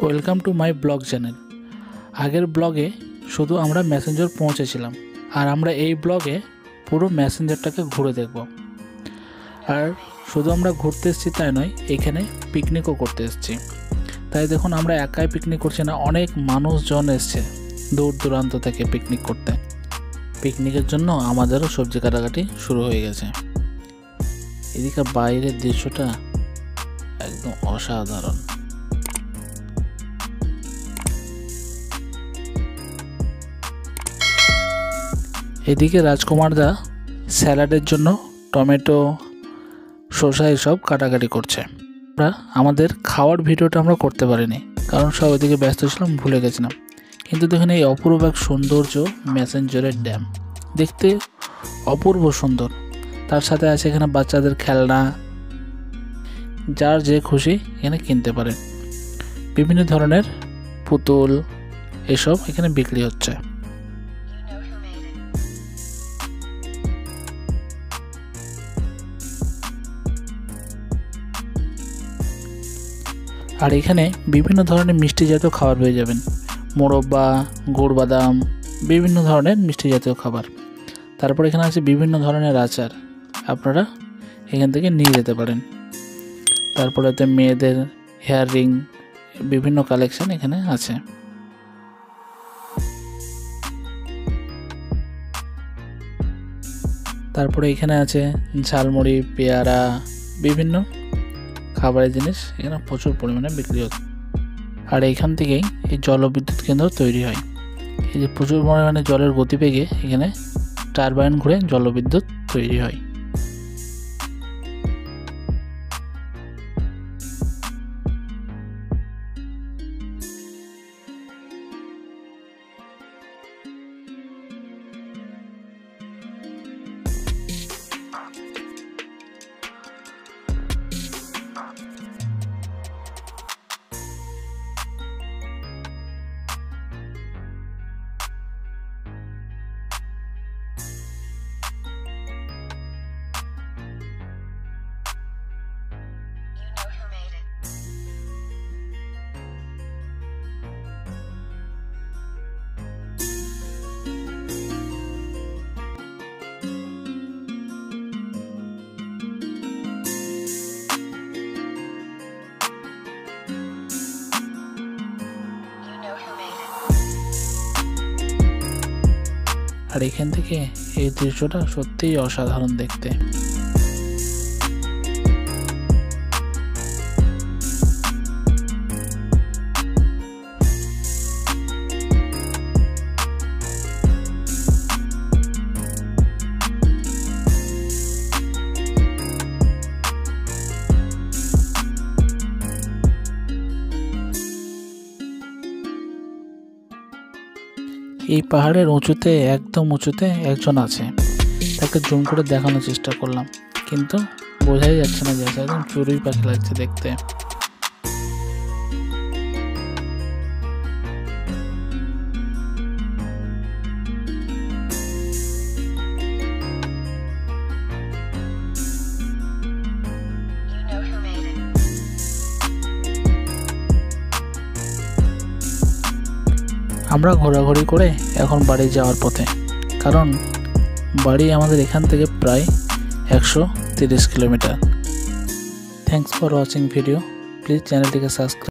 Welcome to my blog channel. আগের ব্লগে শুধু আমরা মেসেঞ্জার পৌঁছেছিলাম, আর আমরা এই ব্লগে পুরো মেসেঞ্জারটাকে ঘুরে দেখব। আর শুধু আমরা ঘুরতে এসেছি তাই নয়, এখানে পিকনিকও করতে এসেছি। তাই দেখুন, আমরা একাই পিকনিক করছি না, অনেক মানুষজন এসছে দূর দূরান্ত থেকে পিকনিক করতে। পিকনিকের জন্য আমাদেরও সবজি কাটাকাটি শুরু হয়ে গেছে। এদিকে বাইরের দৃশ্যটা একদম অসাধারণ। এদিকে রাজকুমারদা স্যালাডের জন্য টমেটো, শসা এসব কাটাকাটি করছে। আমরা আমাদের খাওয়ার ভিডিওটা আমরা করতে পারিনি, কারণ সব এদিকে ব্যস্ত ছিলাম, ভুলে গেছিলাম। কিন্তু দেখুন, এই অপূর্ব এক সৌন্দর্য মেসেঞ্জারের ড্যাম, দেখতে অপূর্ব সুন্দর। তার সাথে আছে এখানে বাচ্চাদের খেলনা, যার যে খুশি এখানে কিনতে পারে। বিভিন্ন ধরনের পুতুল এসব এখানে বিক্রি হচ্ছে। আর এখানে বিভিন্ন ধরনের মিষ্টি জাতীয় খাবার পেয়ে যাবেন, মোরব্বা, গুড় বাদাম, বিভিন্ন ধরনের মিষ্টি জাতীয় খাবার। তারপর এখানে আছে বিভিন্ন ধরনের আচার, আপনারা এখান থেকে নিয়ে যেতে পারেন। তারপরে মেয়েদের হেয়ার রিং, বিভিন্ন কালেকশন এখানে আছে। তারপরে এখানে আছে ঝালমুড়ি, পেয়ারা, বিভিন্ন খাবারের জিনিস এখানে প্রচুর পরিমাণে বিক্রি হচ্ছে। আর এইখান থেকেই এই জলবিদ্যুৎ কেন্দ্র তৈরি হয়। এই যে প্রচুর পরিমাণে জলের গতিবেগে এখানে টারবাইন ঘুরে জলবিদ্যুৎ তৈরি হয়। আর এখান থেকে এই দৃশ্যটা সত্যিই অসাধারণ দেখতে। এই পাহাড়ের উঁচুতে, একদম উঁচুতে একজন আছে। তাকে জুম করে দেখানোর চেষ্টা করলাম, কিন্তু বোঝাই যাচ্ছে না যে একদম চড়ুই পাখি লাগছে দেখতে। আমরা ঘোরাঘুরি করে এখন বাড়ি যাওয়ার পথে, কারণ বাড়ি আমাদের এখান থেকে প্রায় 130 kilometre. Thanks for watching video. Please চ্যানেলটিকে সাবস্ক্রাইব।